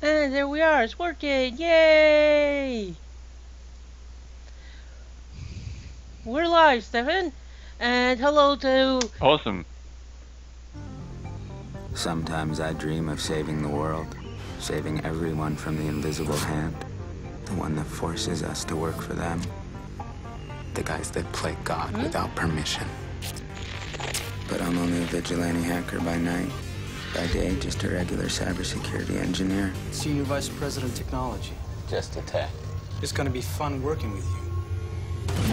And there we are, it's working! Yay! We're live, Stefan! And hello to... Awesome. Sometimes I dream of saving the world, saving everyone from the invisible hand, the one that forces us to work for them. The guys that play God without permission. But I'm only a vigilante hacker by night. By day, just a regular cybersecurity engineer. Senior Vice President Technology. Just a tech. It's gonna be fun working with you.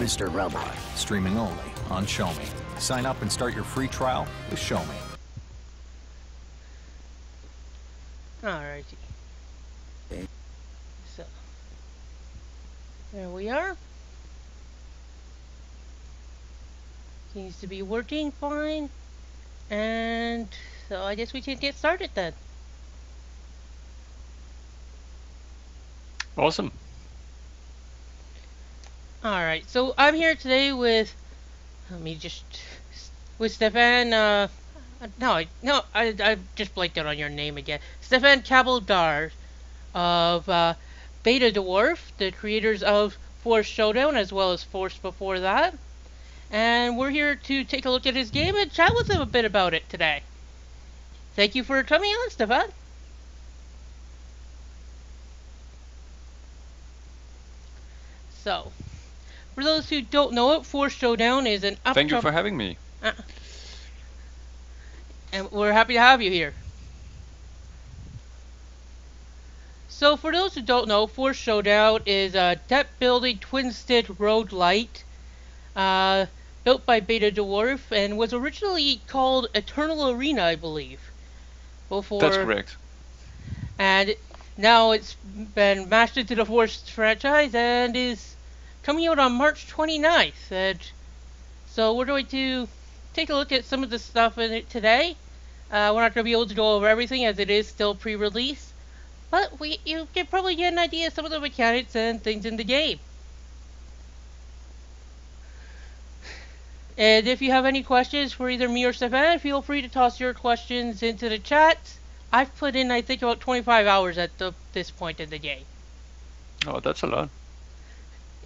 Mr. Robot, streaming only on Show Me. Sign up and start your free trial with Show Me. Alrighty. So, there we are. Seems to be working fine. And so I guess we can get started then. Awesome. Alright, so I'm here today with, with Stefan, I just blanked out on your name again. Stefan Kabaldar of Beta Dwarf, the creators of Force Showdown as well as Force before that. And we're here to take a look at his game and chat with him a bit about it today. Thank you for coming on, Stefan. So, for those who don't know it, Force Showdown is an upcoming... Thank you for having me. And we're happy to have you here. So, for those who don't know, Force Showdown is a deck-building twin-stick roguelite built by Beta Dwarf and was originally called Eternal Arena, I believe. Before, That's correct. And now it's been mashed into the Force franchise and is coming out on March 29th. And so we're going to take a look at some of the stuff in it today. We're not going to be able to go over everything as it is still pre-release. But you can probably get an idea of some of the mechanics and things in the game. And if you have any questions for either me or Stefan, feel free to toss your questions into the chat. I've put in, I think, about 25 hours at this point in the game. Oh, that's a lot.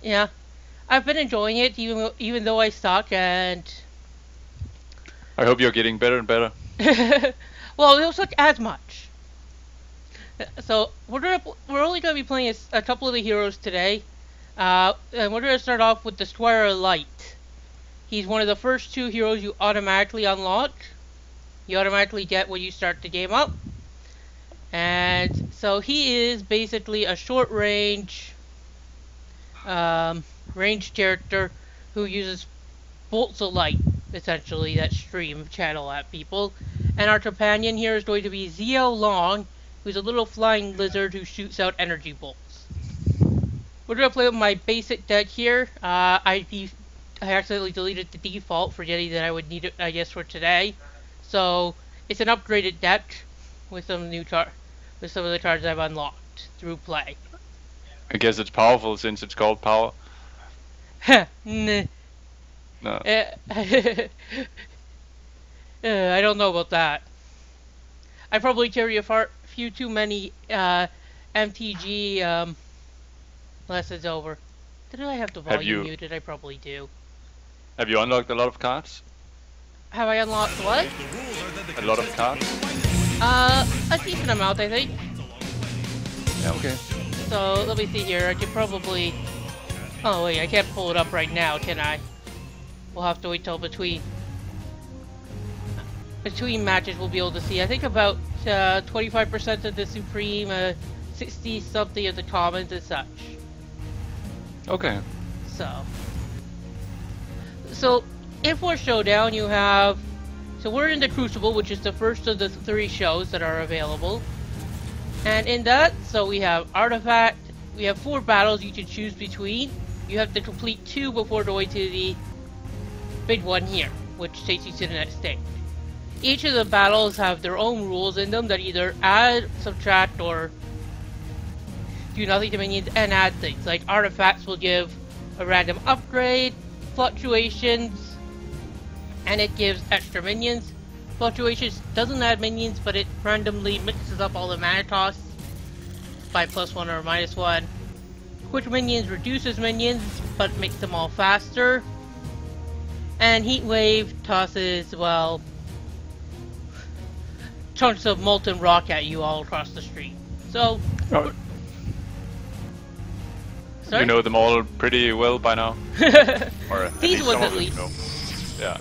Yeah. I've been enjoying it, even though I suck, and... I hope you're getting better and better. Well, it don't suck as much. So, we're only going to be playing a couple of the heroes today. And we're going to start off with the Squire Light. He's one of the first two heroes you automatically unlock. You automatically get when you start the game up. And so he is basically a short range character who uses bolts of light, essentially, that stream channel at people. And our companion here is going to be Xiao Long, who's a little flying lizard who shoots out energy bolts. We're going to play with my basic deck here. I accidentally deleted the default, forgetting that I would need it, I guess, for today. So it's an upgraded deck with some of the cards I've unlocked through play. I guess it's powerful since it's called power. Nah. No. I don't know about that. I probably carry a few too many MTG lessons over. Did I have the volume muted? I probably do. Have you unlocked a lot of cards? Have I unlocked what? A lot of cards? A decent amount, I think. Yeah, okay. So, let me see here. I could probably... Oh, wait, I can't pull it up right now, can I? We'll have to wait till between matches we'll be able to see. I think about 25% of the Supreme, 60-something of the commons and such. Okay. So, in Force Showdown, you have... So we're in the Crucible, which is the first of the 3 shows that are available. And in that, so we have Artifact, we have 4 battles you can choose between. You have to complete 2 before going to the big one here, which takes you to the next stage. Each of the battles have their own rules in them that either add, subtract, or do nothing to minions and add things. Like Artifacts will give a random upgrade, fluctuations, and it gives extra minions. Fluctuations doesn't add minions, but it randomly mixes up all the mana costs. by +1 or -1. Quick minions reduces minions, but makes them all faster. And Heat Wave tosses, well, chunks of molten rock at you all across the street. So, Oh, sorry? you know them all pretty well by now. Or at These least ones some at of them, least. you know. Yeah.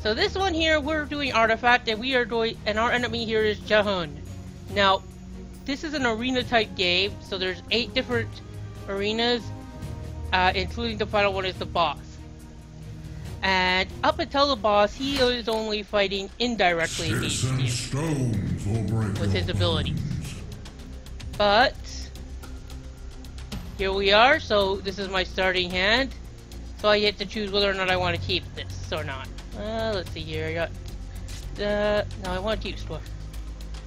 So this one here, we're doing Artifact, and we are doing, and our enemy here is Jahun. Now, this is an arena type game, so there's 8 different arenas, including the final one is the boss. And up until the boss, he is only fighting indirectly against you with his abilities. But here we are, so this is my starting hand. So I get to choose whether or not I want to keep this or not. Let's see here. I got. No, I want to keep Squire.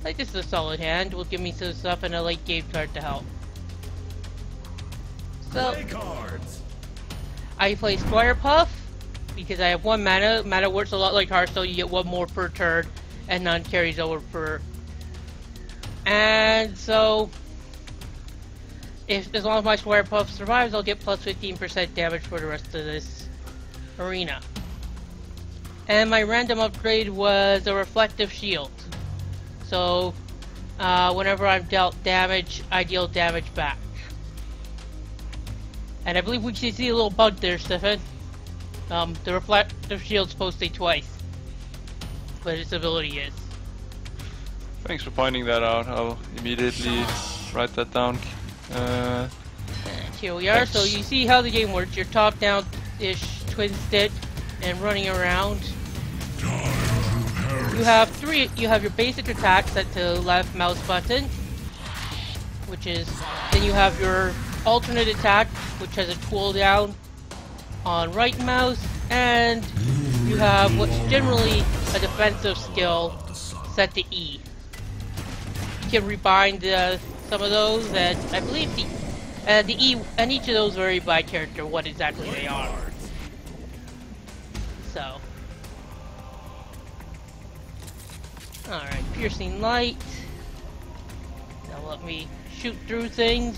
Like this is a solid hand. Will give me some stuff and a late game card to help. So I play Squire Puff because I have 1 mana. Mana works a lot like Hearthstone. You get 1 more per turn, and none carries over per. And so, as long as my Squire Puff survives, I'll get plus 15% damage for the rest of this arena. And my random upgrade was a reflective shield. So, whenever I'm dealt damage, I deal damage back. And I believe we can see a little bug there, Stefan. The reflective shield's supposed to stay twice, but its ability is. Thanks for pointing that out. I'll immediately write that down. And here we are. So you see how the game works. You're top-down-ish twin stick and running around. You have 3. You have your basic attack set to left mouse button, which is. Then you have your alternate attack, which has a cooldown on right mouse, and you have what's generally a defensive skill set to E. You can rebind some of those, and I believe the E and each of those vary by character what exactly they are. So, all right, piercing light. Now let me shoot through things.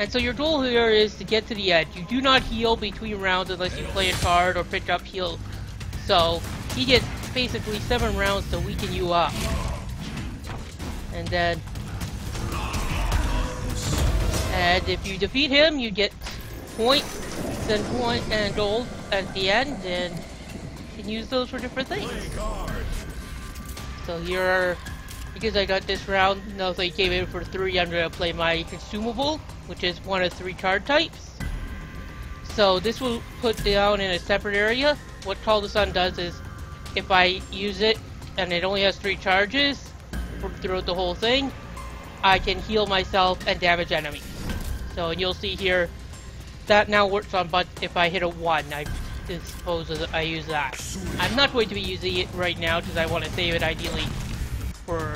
And so your goal here is to get to the edge. You do not heal between rounds unless you play a card or pick up heal. So he gets basically 7 rounds to weaken you up. And then, and if you defeat him, you get points and gold at the end, and you can use those for different things. So here are, because I got this round, now if I came in for 3, I'm going to play my consumable, which is one of 3 card types. So this will put down in a separate area. What Call the Sun does is, if I use it and it only has 3 charges throughout the whole thing, I can heal myself and damage enemies. So you'll see here, that now works on, but if I hit a 1, I suppose I use that. I'm not going to be using it right now because I want to save it ideally for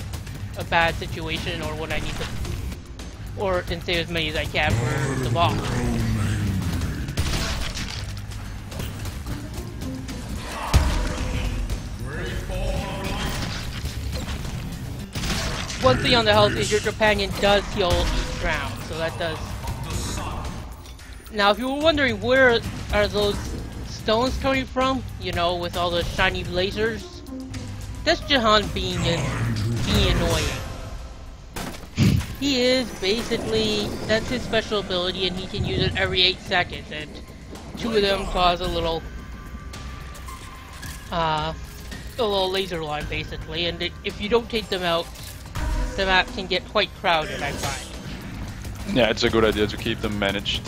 a bad situation or when I need to, or can save as many as I can for the boss. One thing on the health is your companion does heal each round, so that does. Now, if you were wondering where are those stones coming from, you know, with all the shiny lasers, that's Jahan being annoying. He is basically, that's his special ability, and he can use it every 8 seconds, and 2 of them cause a little laser line, basically, and if you don't take them out, the map can get quite crowded, I find. Yeah, it's a good idea to keep them managed.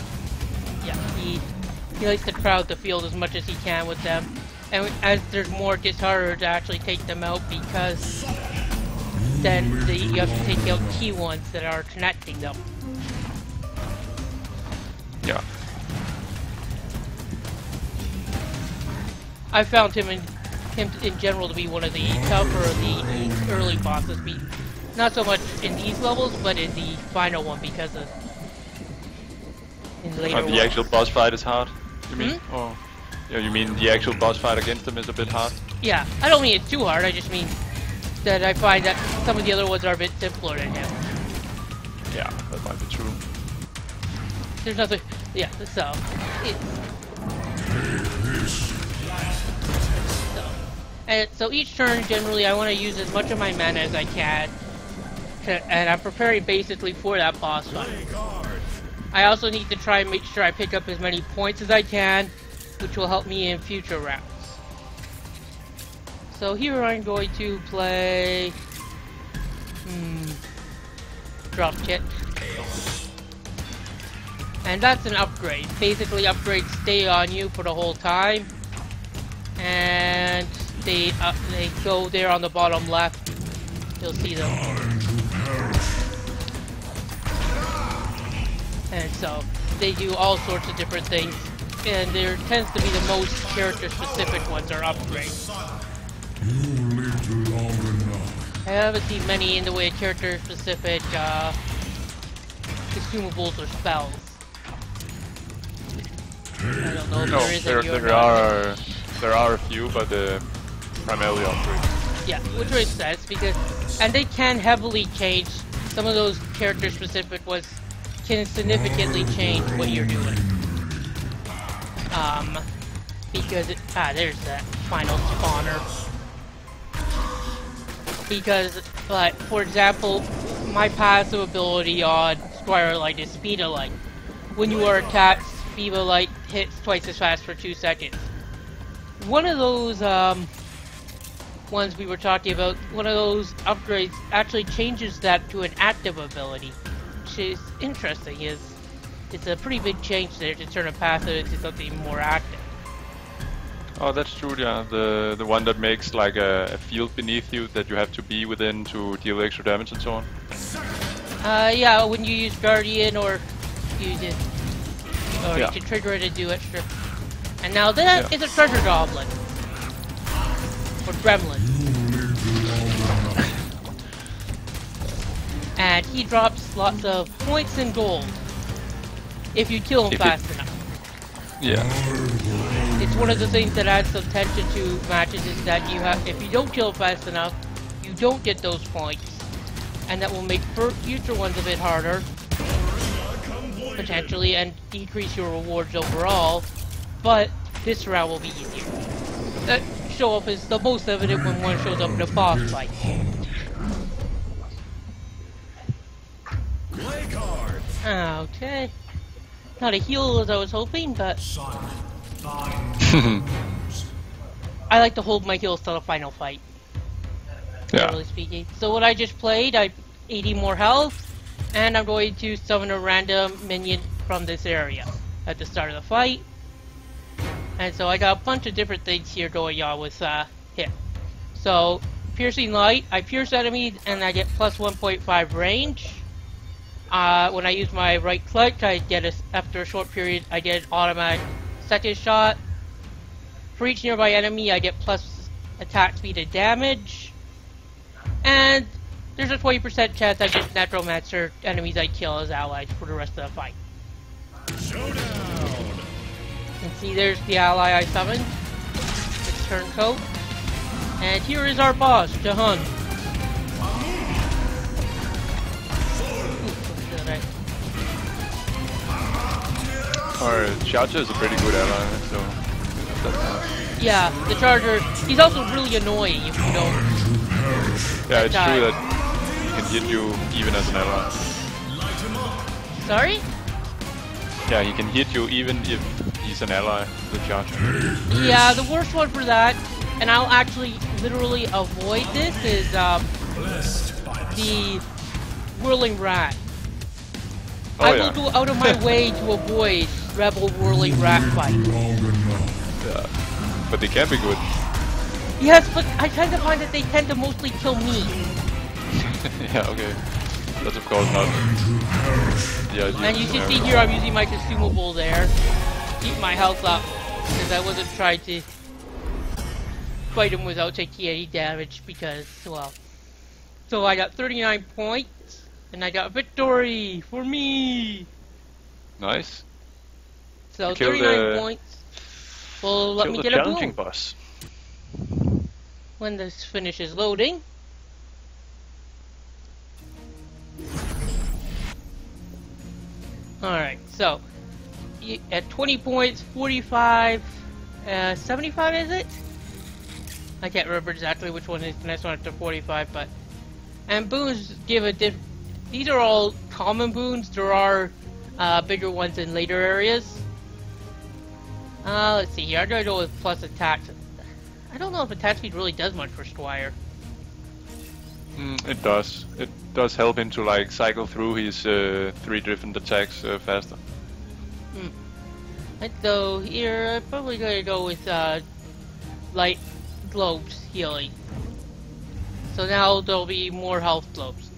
Yeah, he likes to crowd the field as much as he can with them. And as there's more, it gets harder to actually take them out because then you have to take out key ones that are connecting them. Yeah. I found him in general to be one of the tougher the early bosses. Not so much in these levels, but in the final one because of in later. The actual boss fight is hard. You mean? Or yeah, you mean the actual boss fight against them is a bit hard? Yeah, I don't mean it's too hard. I just mean that I find that some of the other ones are a bit simpler than him. Yeah, that might be true. There's nothing. Yeah, so. So each turn, generally, I want to use as much of my mana as I can. And I'm preparing basically for that boss fight. I also need to try and make sure I pick up as many points as I can, which will help me in future rounds. So here I'm going to play... Drop kit. And that's an upgrade. Basically, upgrades stay on you for the whole time. And they go there on the bottom left. You'll see them. And so, they do all sorts of different things. And there tends to be the most character-specific ones are upgrades. I haven't seen many in the way of character-specific consumables or spells. I don't know if there is any or not. There are a few, but primarily upgrades. Yeah, which makes sense because, and they can heavily change. Some of those character-specific ones can significantly change what you're doing. Because there's that final spawner. Because, for example, my passive ability on Squire Light is Speed of Light. When you are attacked, Speed of Light hits twice as fast for 2 seconds. One of those ones we were talking about, one of those upgrades actually changes that to an active ability, which is interesting. It's a pretty big change there to turn a passive into something more active. Oh, that's true, yeah. The one that makes like a field beneath you that you have to be within to deal extra damage and so on. Yeah, when you use Guardian or use it, or you can trigger it to do extra. And now that is a treasure goblin. Or gremlin. And he drops lots of points and gold if you kill him fast enough. Yeah. It's one of the things that adds some tension to matches is that if you don't kill fast enough, you don't get those points. And that will make future ones a bit harder, potentially, and decrease your rewards overall. But this round will be easier. That show up is the most evident when one shows up in a boss fight. Okay. Not a heal as I was hoping, but I like to hold my heals till the final fight. Generally speaking. So what I just played, I have 80 more health, and I'm going to summon a random minion from this area at the start of the fight. And so I got a bunch of different things here going on with him. So, Piercing Light, I pierce enemies and I get plus 1.5 range. When I use my right click, after a short period, I get an automatic second shot. For each nearby enemy, I get plus attack speed and damage. And there's a 20% chance I get Necromancer enemies I kill as allies for the rest of the fight. Showdown! And see, there's the ally I summoned. It's Turncoat. And here is our boss, Jahun. Our Charger is a pretty good ally, so that's nice. Yeah, the Charger, he's also really annoying if you don't. Yeah, it's true that he can hit you even as an ally. Sorry? Yeah, he can hit you even if he's an ally, the Charger. Yeah, the worst one for that, and I'll actually literally avoid this, is the Whirling Rat. I will go out of my way to avoid Rebel Whirling Rat fight. Yeah, but they can be good. Yes, but I tend to find that they tend to mostly kill me. Yeah, okay. That's of course not the idea. And you can see here I'm using my consumable there to keep my health up, because I wasn't trying to fight him without taking any damage, because, well... So I got 39 points, and I got victory for me! Nice. So 39 points will let me get a boom. Boss. When this finishes loading. Alright, so at 20 points, 45, 75 is it? I can't remember exactly which one is the next one after 45, but... And boons give a these are all common boons. There are bigger ones in later areas. Let's see here. I'm gonna go with plus attack. I don't know if attack speed really does much for Squire. It does. It does help him to like cycle through his 3 different attacks faster. So here, I'm probably gonna go with light globes healing. So now there'll be more health globes.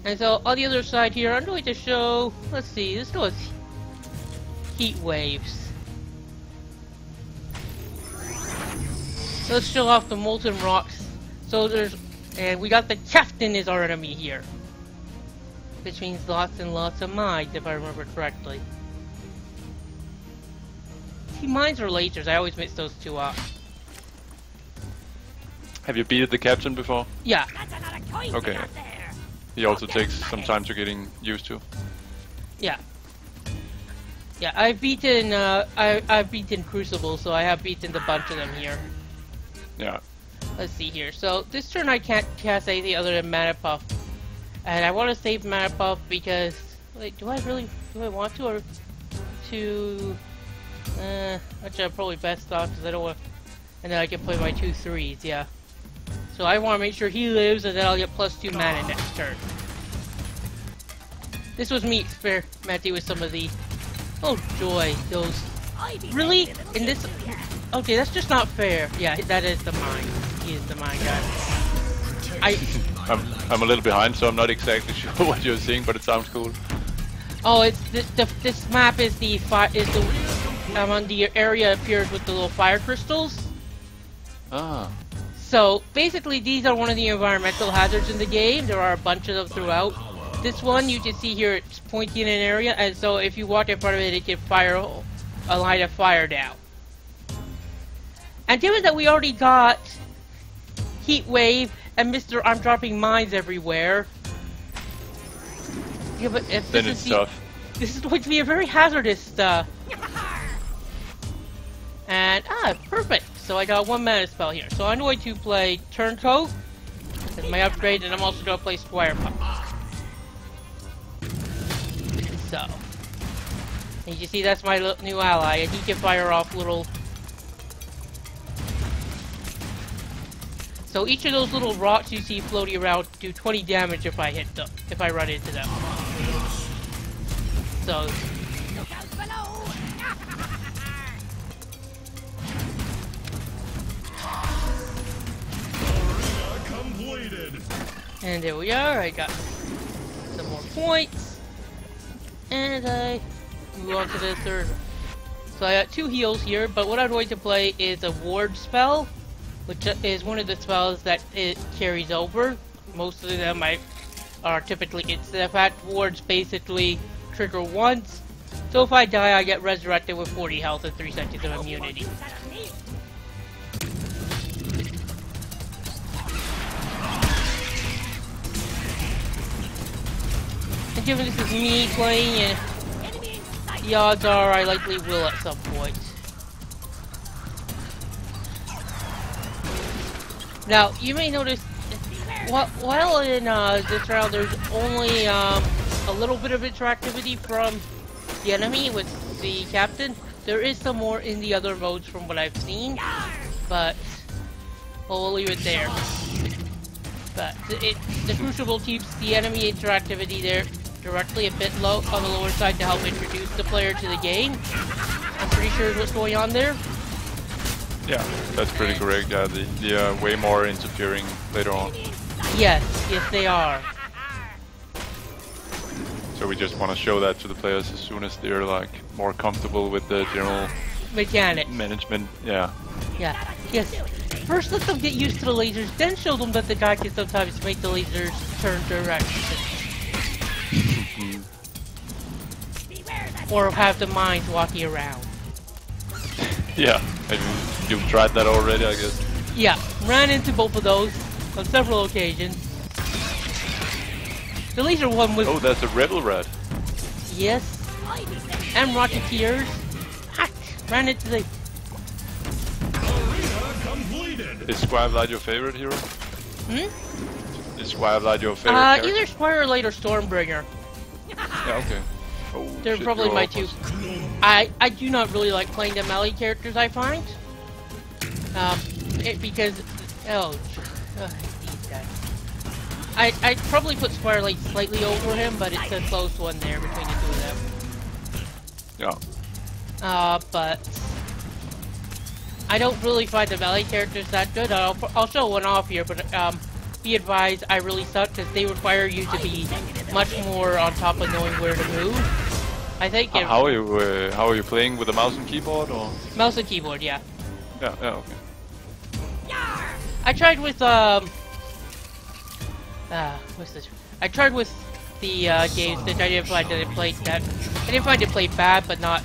And so on the other side here, I'm going to show. Let's see. Let's go with heat waves. Let's show off the molten rocks. So and we got the captain is our enemy here. Which means lots and lots of mines, if I remember correctly. See, mines or lasers, I always mix those two up. Have you beaten the captain before? Yeah. Okay. He also takes some time to getting used to. Yeah. Yeah, I've beaten I've beaten Crucible, so I have beaten a bunch of them here. Yeah. Let's see here. So this turn I can't cast anything other than Mana Puff. And I want to save Mana Puff because... Wait, do I want to, or to... Actually I'm probably best off because I don't want... And then I can play my 2 3s, yeah. So I want to make sure he lives and then I'll get +2 mana next turn. This was me experimenting with some of the... Oh joy, those... Really? In this... Okay, that's just not fair. Yeah, that is the mine. He is the mine guy. I'm a little behind, so I'm not exactly sure what you're seeing, but it sounds cool. Oh, it's this map is the on the area appears with the little fire crystals. Ah. So basically, these are one of the environmental hazards in the game. There are a bunch of them throughout. This one you can see here, it's pointing in an area, and so if you walk in front of it, it can fire a line of fire down. And given that we already got Heat Wave and Mr. I'm dropping mines everywhere. Yeah, but if then it's tough. This is going to be a very hazardous and perfect. So I got 1 mana spell here. So I'm going to play Turncoat as my upgrade, and I'm also going to play Squire Puff. So, and you see that's my new ally, and he can fire off little. So each of those little rocks you see floating around do 20 damage if I hit them, if I run into them. So. And there we are, I got some more points. And I move on to the third. So I got 2 heals here, but what I'm going to play is a ward spell, which is one of the spells that it carries over. Most of them are typically instant effect. Wards basically trigger once. So if I die, I get resurrected with 40 health and 3 seconds of immunity. And given this is me playing, and the odds are I likely will at some point. Now, you may notice, while in this round there's only a little bit of interactivity from the enemy with the captain, there is some more in the other modes from what I've seen, but we'll leave it there. But the Crucible keeps the enemy interactivity there directly a bit low on the lower side to help introduce the player to the game. I'm pretty sure what's going on there. Yeah, that's pretty correct. Yeah, they are way more interfering later on. Yes, they are. So we just want to show that to the players as soon as they're like more comfortable with the general mechanics. Management. Yeah. Yeah. Yes. First, let them get used to the lasers, then show them that the guy can sometimes make the lasers turn direction. Or have the mines walking around. Yeah, you've tried that already, I guess. Yeah, ran into both of those on several occasions. The laser one was... Oh, that's a rebel rat. Yes. and Rocketeers. Ah, ran into the... Completed. Is Squire Light your favorite hero? Hmm? Is Squire Light your favorite character? Either Squire Light or Stormbringer. Yeah, okay. Oh, They're shit, probably you're my two. almost- I do not really like playing the melee characters, I find. Because... Oh, these guys. I'd probably put Squire Light slightly over him, but it's a close one there between the two of them. Yeah. But... I don't really find the melee characters that good. I'll show one off here, but be advised, I really suck because they require you to be much more on top of knowing where to move. I think. How are you playing with a mouse and keyboard or? Mouse and keyboard, yeah. Yeah, okay. I tried with what's this? I tried with the games that I didn't find that it played that. I didn't find it played bad, but not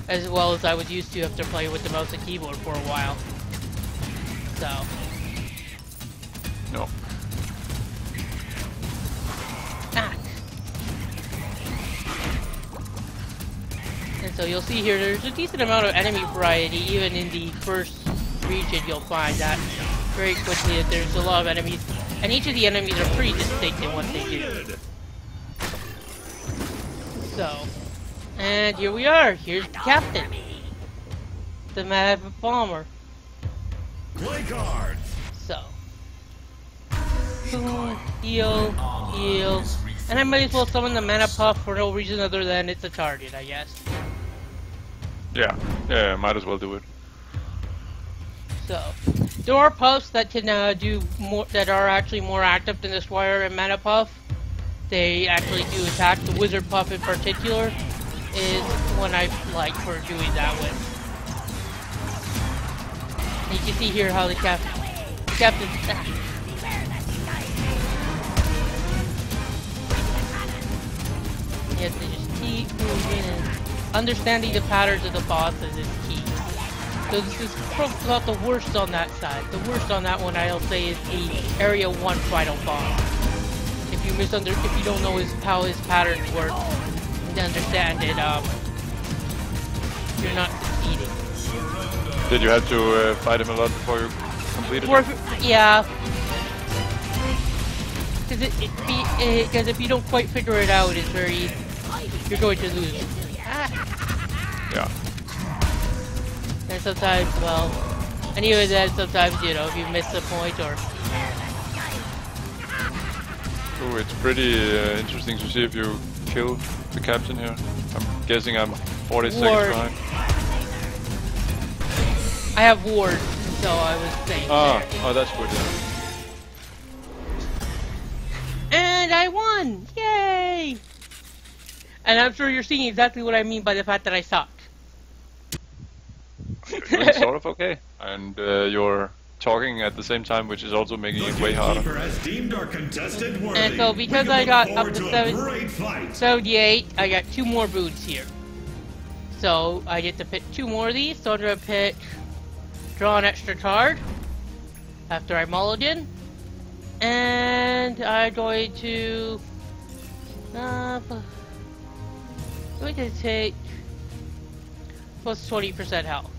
as well as I was used to after playing with the mouse and keyboard for a while. So. No. Ah. And so you'll see here, there's a decent amount of enemy variety, even in the first region. You'll find that very quickly that there's a lot of enemies, and each of the enemies are pretty distinct in what they do. So, and here we are. Here's the captain, the Mad Bomber. Play cards. So, boom, heal, heal, and I might as well summon the Mana Puff for no reason other than it's a target, I guess. Yeah, might as well do it. So, there are puffs that can do more, that are actually more active than the Squire and Mana Puff. They actually do attack. The Wizard Puff in particular is one I like for doing that with. And you can see here how the captain. Yes, they just keep moving, and understanding the patterns of the bosses is key. So this is probably not the worst on that side. The worst on that one, I'll say, is the Area 1 final boss. If you don't know how his patterns work, to understand it, you're not succeeding. Did you have to fight him a lot before you completed it? Yeah. Because if you don't quite figure it out, it's very easy. You're going to lose. Yeah. And sometimes, well, and even then, sometimes, you know, if you miss the point or... Ooh, it's pretty interesting to see if you kill the captain here. I'm guessing I'm 40 seconds behind. I have ward, so I was saying. Oh, that's good, yeah. And I won! Yay! And I'm sure you're seeing exactly what I mean by the fact that I suck. You're doing sort of okay. And you're talking at the same time, which is also making it way harder. And so because I got up to 78, I got 2 more boots here. So I get to pick 2 more of these, so I'm going to pick draw an extra card after I mulligan. And I'm going to take plus 20% health.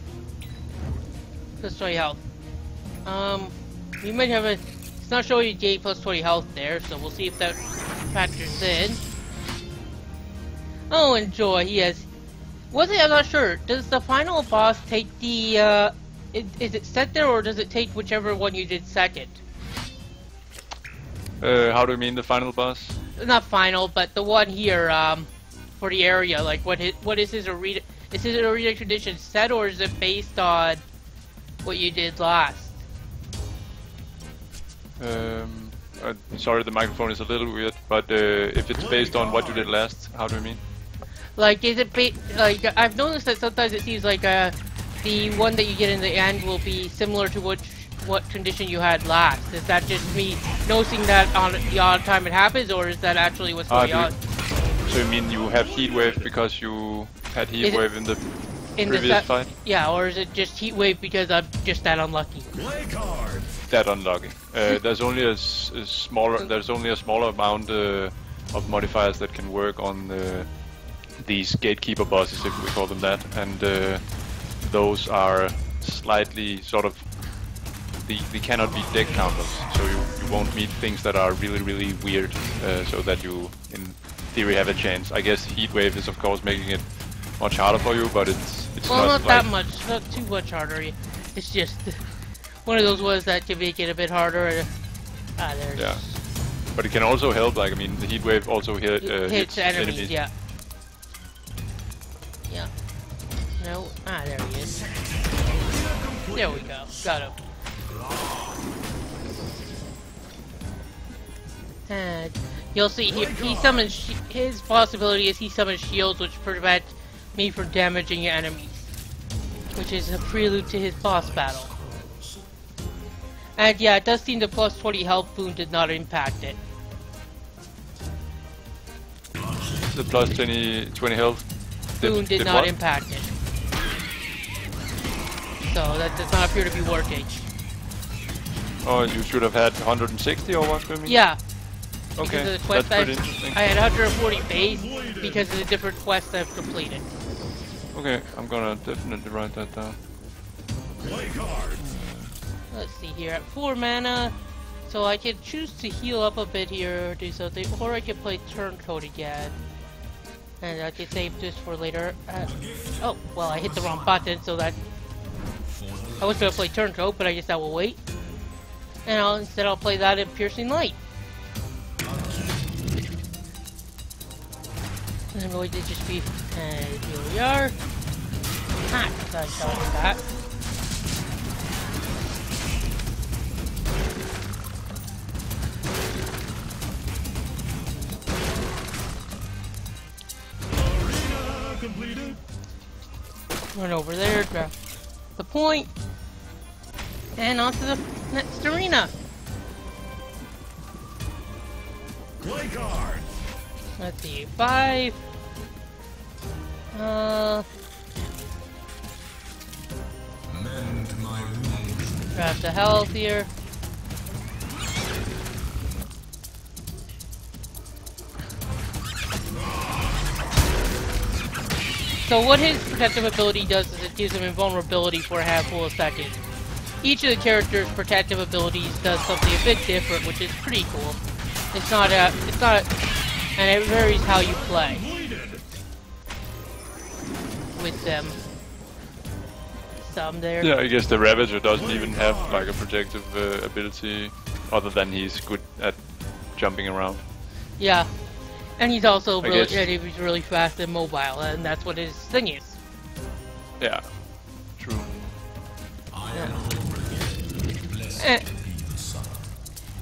Plus 20 health. We might have a... It's not showing you gain plus 20 health there, so we'll see if that factors in. Oh, and Joy, yes. One thing I'm not sure, does the final boss take the, is it set there, or does it take whichever one you did second? How do you mean the final boss? Not final, but the one here, for the area, like, what is his arena... Is his arena condition set, or is it based on what you did last? Sorry, the microphone is a little weird, but if it's based on what you did last, how do you mean? Like, is it like, I've noticed that sometimes it seems like the one that you get in the end will be similar to what condition you had last. Is that just me noticing that on the odd time it happens, or is that actually what's going on? So you mean you have heat wave because you had heat wave in the previous fight? Yeah, or is it just heat wave because I'm just that unlucky? That unlucky. There's only a smaller amount of modifiers that can work on these gatekeeper bosses, if we call them that, and those are slightly sort of they cannot be deck counters, so you won't meet things that are really weird, so that you in theory have a chance. I guess Heatwave is of course making it much harder for you, but it's well, not like, that much, not too much harder. It's just one of those ones that can make it a bit harder. There's... Yeah, but it can also help. Like I mean, the Heatwave also hits enemies. Yeah. Yeah. No. There he is. There we go. Got him. And you'll see he summons his possibility is he summons shields which prevent me from damaging enemies, which is a prelude to his boss battle. And yeah, it does seem the plus 20 health boon did not impact it. the plus 20 health boon did not impact it. So that does not appear to be working. Oh, you should have had 160 or what, Grimmy? Yeah. Okay, Because of the quest that's pretty interesting. I had 140 base because of the different quests I've completed. Okay, I'm gonna definitely write that down. Let's see here, at 4 mana, so I can choose to heal up a bit here or do something, or I can play Turncoat again. And I can save this for later. Oh, well, I hit the wrong button, so that... I was gonna play Turncoat, but I guess I will wait. And instead I'll play that in Piercing Light. And I'm going to just be... And here we are. Ah, I thought that. Run over there, grab the point, and onto the next arena. Play cards. Let's see, 5. Mend my wounds. Grab the health here. So what his protective ability does is it gives him invulnerability for a handful of seconds. Each of the characters' protective abilities does something a bit different, which is pretty cool. It's not, and it varies how you play with them. Some there. Yeah, I guess the Ravager doesn't even have like a protective ability, other than he's good at jumping around. Yeah. And he's also he's really fast and mobile, and that's what his thing is. Yeah, true.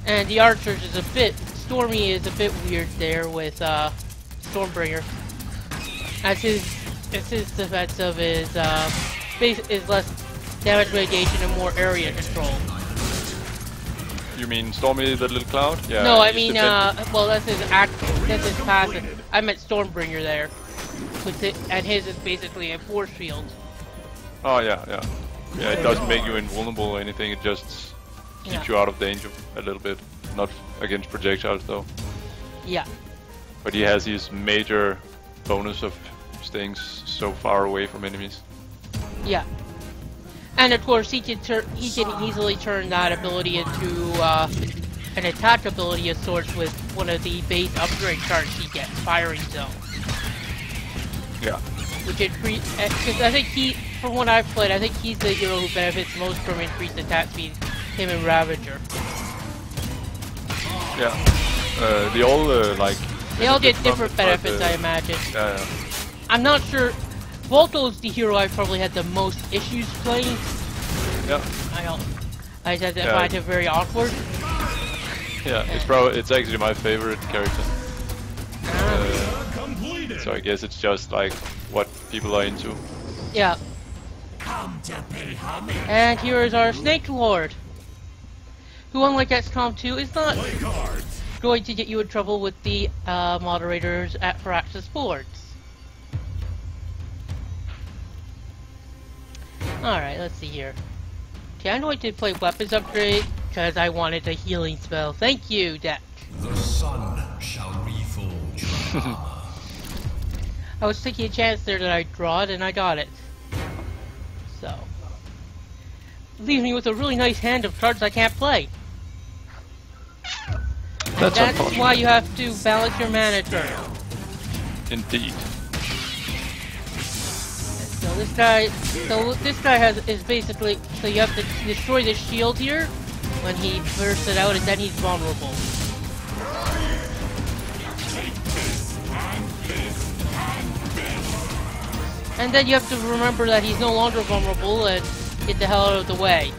And the Archers is a bit... Stormy is a bit weird there with Stormbringer. As his defensive is less damage mitigation and more area control. You mean Stormy, the little cloud? Yeah. No, I mean, well, that's his passive. I meant Stormbringer there. And his is basically a force field. Oh, yeah. Yeah, it doesn't make you invulnerable or anything, it just keeps you out of danger a little bit. Not against projectiles, though. Yeah. But he has his major bonus of staying so far away from enemies. Yeah. And of course, he can easily turn that ability into an attack ability of sorts with one of the base upgrade cards he gets, Firing Zone. Yeah. Which because I think from what I've played, I think he's the hero who benefits most from increased attack speed. Him and Ravager. Yeah. They all They all get different benefits, I imagine. Yeah. I'm not sure. Volto's the hero I've probably had the most issues playing. Yeah. I just find him very awkward. Yeah, it's actually my favorite character. So I guess it's just like what people are into. Yeah. And here is our Snake Lord, who, unlike XCOM 2, is not going to get you in trouble with the moderators at Firaxis Sports. Alright, let's see here. Okay, I'm going to play Weapons Upgrade, because I wanted a healing spell. Thank you, Deck. The sun shall reforge. I was taking a chance there that I'd draw it, and I got it. So. Leaves me with a really nice hand of cards I can't play. And that's why you have to balance your mana turn. Indeed. So this guy is basically, so you have to destroy the shield here when he bursts it out, and then he's vulnerable. And then you have to remember that he's no longer vulnerable and get the hell out of the way.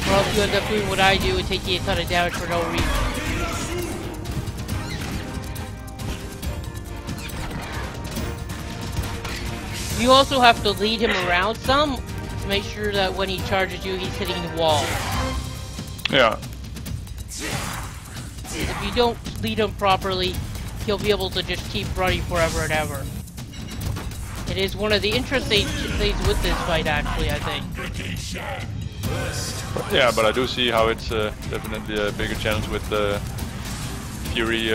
Or else you end up doing what I do and taking a ton of damage for no reason. You also have to lead him around some to make sure that when he charges you, he's hitting the wall. Yeah. If you don't lead him properly, he'll be able to just keep running forever and ever. It is one of the interesting things with this fight, actually, I think. Yeah, but I do see how it's definitely a bigger challenge with the Fury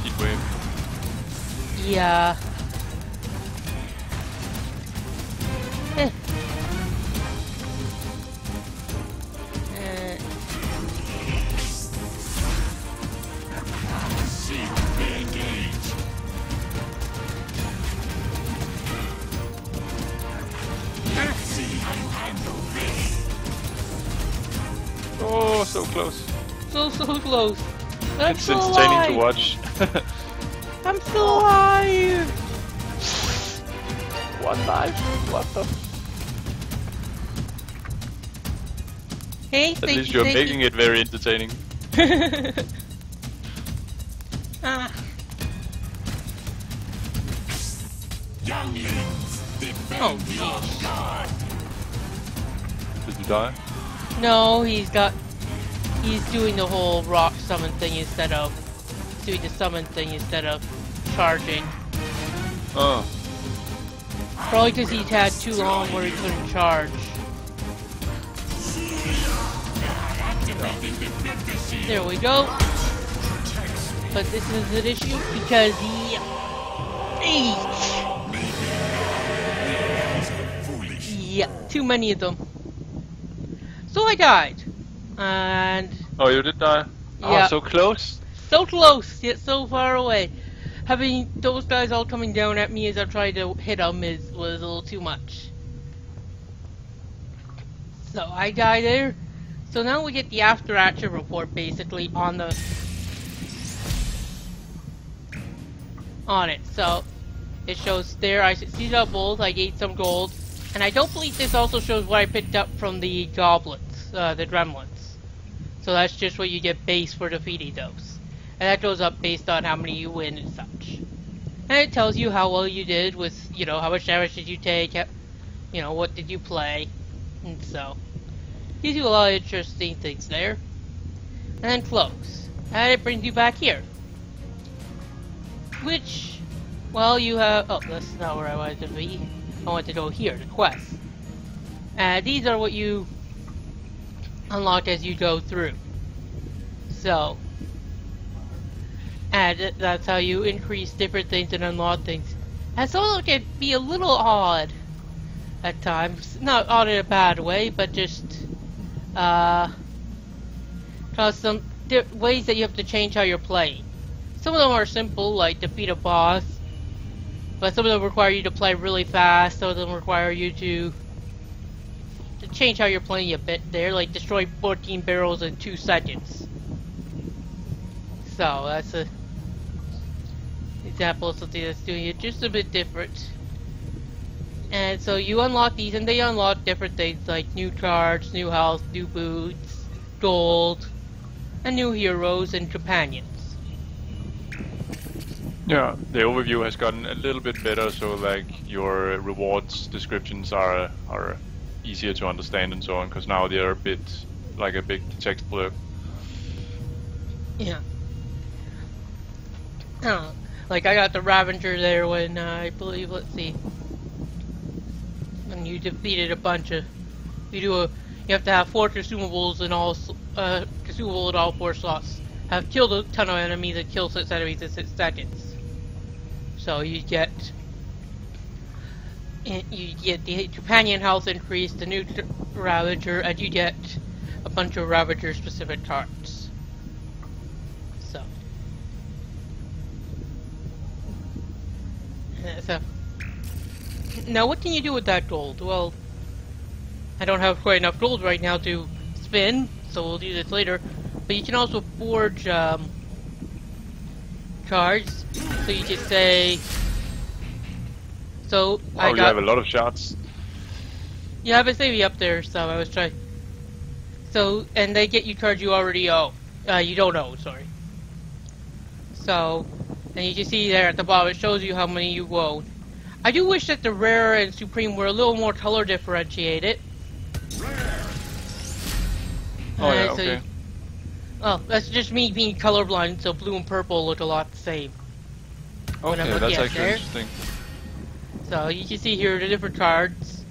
Heatwave. Yeah. Oh, so close. So close. I'm It's still entertaining alive. to watch. I'm still alive. One life? What the? Hey, At least you're making it very entertaining. Ah. Oh, geez. Did you die? No, he's doing the whole rock summon thing instead of doing the summon thing instead of charging. Oh. Probably because he's had too long where he couldn't charge. There we go. But this is an issue because he... Yeah, too many of them. So I died. And... Oh, you did die? Yeah. Oh, so close? So close, yet so far away. Having those guys all coming down at me as I tried to hit them was a little too much. So I die there. So now we get the after action report basically on it. So it shows there I succeeded on both, I gained some gold, and I don't believe this also shows what I picked up from the goblins, the gremlins. So that's just what you get base for defeating those. And that goes up based on how many you win and such. And it tells you how well you did with, you know, how much damage did you take, you know, what did you play, and so. Gives you a lot of interesting things there. And then close. And it brings you back here. Which, well, you have, oh, that's not where I wanted to be. I wanted to go here, the quest. And these are what you unlock as you go through. So, and that's how you increase different things and unlock things. And so it can be a little odd at times. Not odd in a bad way, but just cause some ways that you have to change how you're playing. Some of them are simple, like defeat a boss, but some of them require you to play really fast. Some of them require you to change how you're playing a bit there, like destroy 14 barrels in 2 seconds. So that's a example of something that's doing it just a bit different. And so you unlock these, and they unlock different things like new cards, new health, new boots, gold, and new heroes and companions. Yeah, the overview has gotten a little bit better, so like your rewards descriptions are easier to understand and so on, because now they're a bit like a big text blurb. Yeah. Like I got the Ravager there when I believe, let's see, when you defeated a bunch of, you have to have 4 consumables in all, consumable in all 4 slots. Have killed a ton of enemies and kill 6 enemies in 6 seconds. So you get the companion health increase, the new Ravager, and you get a bunch of Ravager specific cards. So. So. Now what can you do with that gold? Well, I don't have quite enough gold right now to spin, so we'll do this later. But you can also forge cards. So you just say. So Oh, you have a lot of shots. Yeah, I have a savvy up there, so I was trying. So, and they get you cards you already owe. You don't owe, sorry. So, and you can see there at the bottom, it shows you how many you owe. I do wish that the Rare and Supreme were a little more color differentiated. Oh yeah, okay. Oh, that's just me being colorblind, so blue and purple look a lot the same. Okay, that's actually interesting. So you can see here the different cards.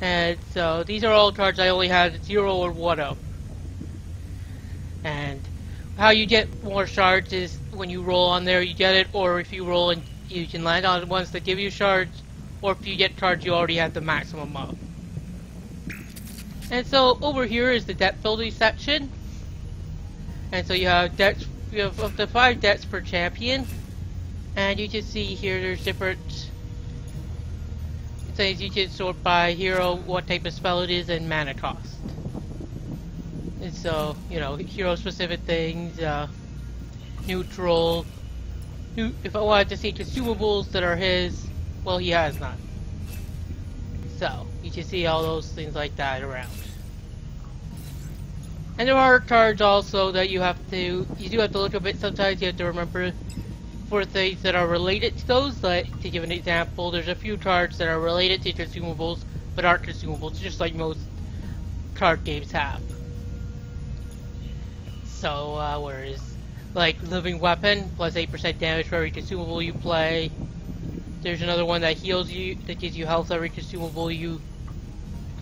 And so these are all cards I only had 0 or 1 of. And how you get more shards is when you roll on there you get it, or if you roll and you can land on ones that give you shards, or if you get cards you already have the maximum of. And so over here is the debt building section. And so you have debts, you have up to 5 debts per champion. And you can see here there's different things you can sort by hero, what type of spell it is, and mana cost. And so, you know, hero specific things, neutral. If I wanted to see consumables that are his, well, he has none. So, you can see all those things like that around. And there are cards also that you do have to look a bit sometimes, you have to remember for things that are related to those. Like, to give an example, there's a few cards that are related to consumables, but aren't consumables, just like most card games have. So, whereas, like, Living Weapon, plus 8% damage for every consumable you play. There's another one that heals you, that gives you health every consumable you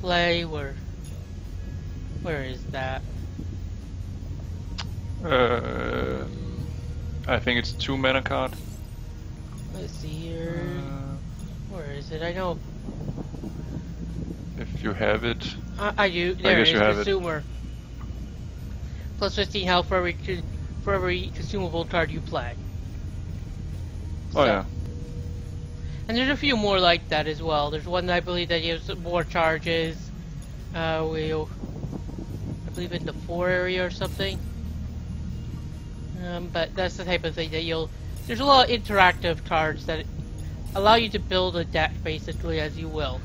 play. Where is that? I think it's 2 mana card. Let's see here. Where is it? I know. If you have it. I do. There it is. Consumer. It. Plus 15 health for every consumable card you play. Oh yeah. And there's a few more like that as well. There's one that I believe that gives more charges. I believe in the 4 area or something. But that's the type of thing that there's a lot of interactive cards that allow you to build a deck basically as you will.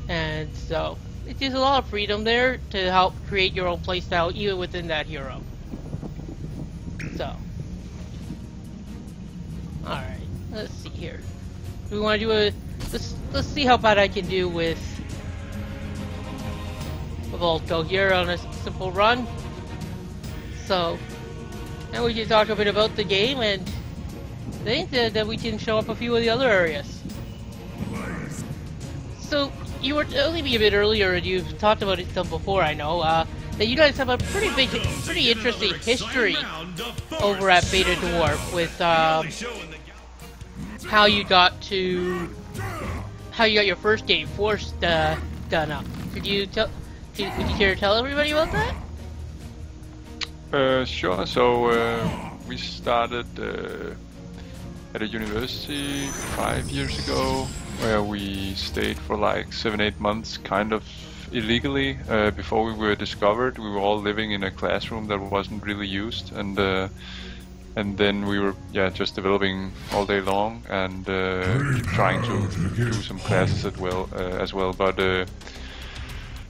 And so, it gives a lot of freedom there to help create your own playstyle even within that hero. So. Alright, let's see here. Do we want to do let's see how bad I can do with Volto here on a simple run. So, now we can talk a bit about the game, and I think that we can show up a few of the other areas. So, you were telling me a bit earlier, and you've talked about it some before, I know, that you guys have a pretty interesting history over at Beta Dwarf with how you got your first game, Force, done up. Would you care to tell everybody about that? Sure. So we started at a university 5 years ago, where we stayed for like 7-8 months, kind of illegally. Before we were discovered, we were all living in a classroom that wasn't really used, and then we were just developing all day long and trying to do some classes as well. But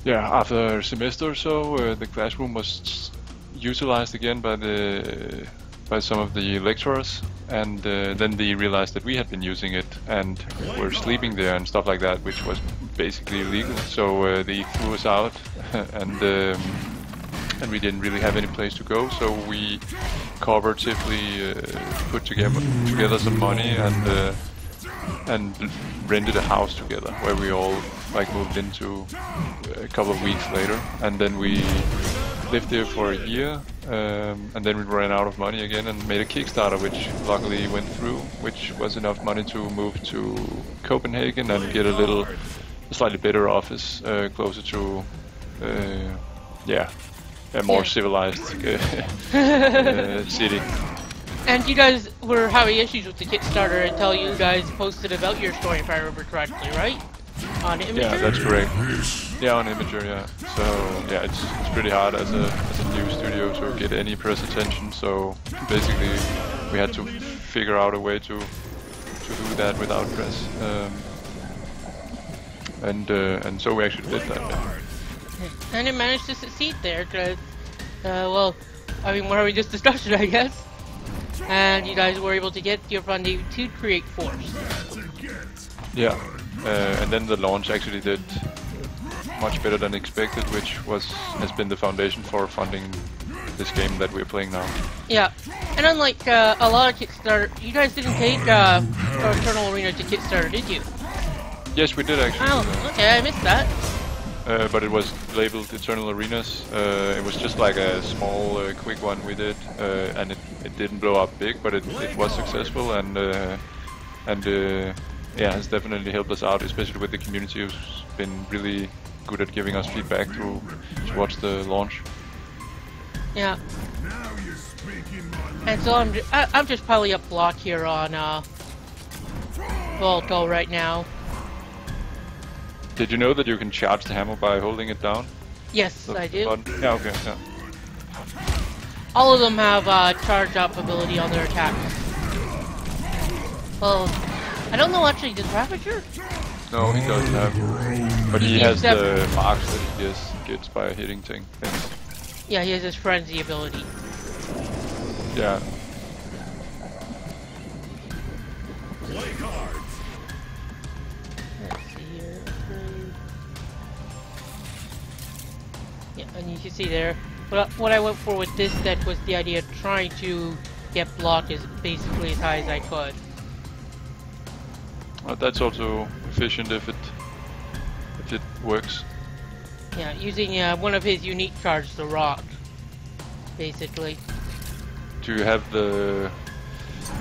after a semester or so, the classroom was utilized again by some of the lecturers, and then they realized that we had been using it and were sleeping there and stuff like that, which was basically illegal. So they threw us out, and we didn't really have any place to go. So we cooperatively put together some money and rented a house together, where we all like moved into a couple of weeks later, and then we lived there for a year, and then we ran out of money again and made a Kickstarter, which luckily went through, which was enough money to move to Copenhagen and get a slightly better office closer to, a more civilized city. And you guys were having issues with the Kickstarter until you guys posted about your story, if I remember correctly, right? On Imager? Yeah, that's correct. Yeah, on Imager, yeah. So yeah, it's pretty hard as a new studio to get any press attention. So basically, we had to figure out a way to do that without press. And so we actually did that. Yeah. And it managed to succeed there, because, well, I mean, we're having this discussion, I guess. And you guys were able to get your funding to create Force. Yeah, and then the launch actually did much better than expected, which has been the foundation for funding this game that we're playing now. Yeah, and unlike a lot of Kickstarter, you guys didn't take Eternal Arena to Kickstarter, did you? Yes, we did actually. Oh, okay, I missed that. But it was labeled Eternal Arenas. It was just like a small, quick one we did, and it didn't blow up big, but it was successful, and yeah, has definitely helped us out, especially with the community who's been really good at giving us feedback towards the launch. Yeah. And so I'm just piling up block here on Volto right now. Did you know that you can charge the hammer by holding it down? Yes, I do. Yeah, okay, yeah. All of them have charge up ability on their attacks. Well, I don't know actually, does Ravager? No, he doesn't have. But he has the marks that he just gets by hitting things. Yeah, he has his frenzy ability. Yeah. Play cards. Let's see here. Yeah, and you can see there. What I went for with this deck was the idea of trying to get block as basically as high as I could. Well, that's also efficient if it works. Yeah, using one of his unique cards, the Rock, basically. Do you have the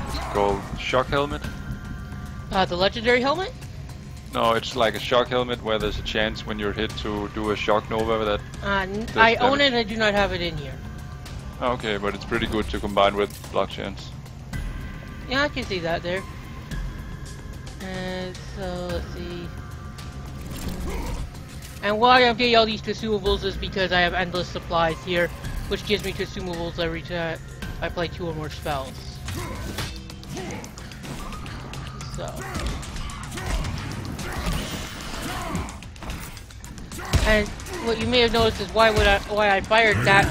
what's it called, shock helmet? The legendary helmet? No, it's like a shock helmet where there's a chance when you're hit to do a shock nova that... I own it, I do not have it in here. Okay, but it's pretty good to combine with block chance. Yeah, I can see that there. And so, let's see. And why I'm getting all these consumables is because I have endless supplies here, which gives me consumables every time I play 2 or more spells. So... And what you may have noticed is why I fired that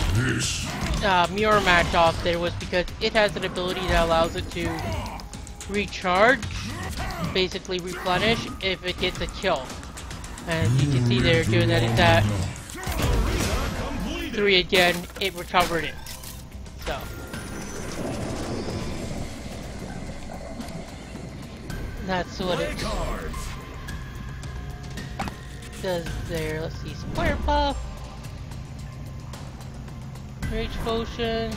mirror match off there was because it has an ability that allows it to recharge, basically replenish, if it gets a kill. And you can see there doing that at 3 again, it recovered it. So. That's what it does there. Let's see, Square Puff, Rage Potion,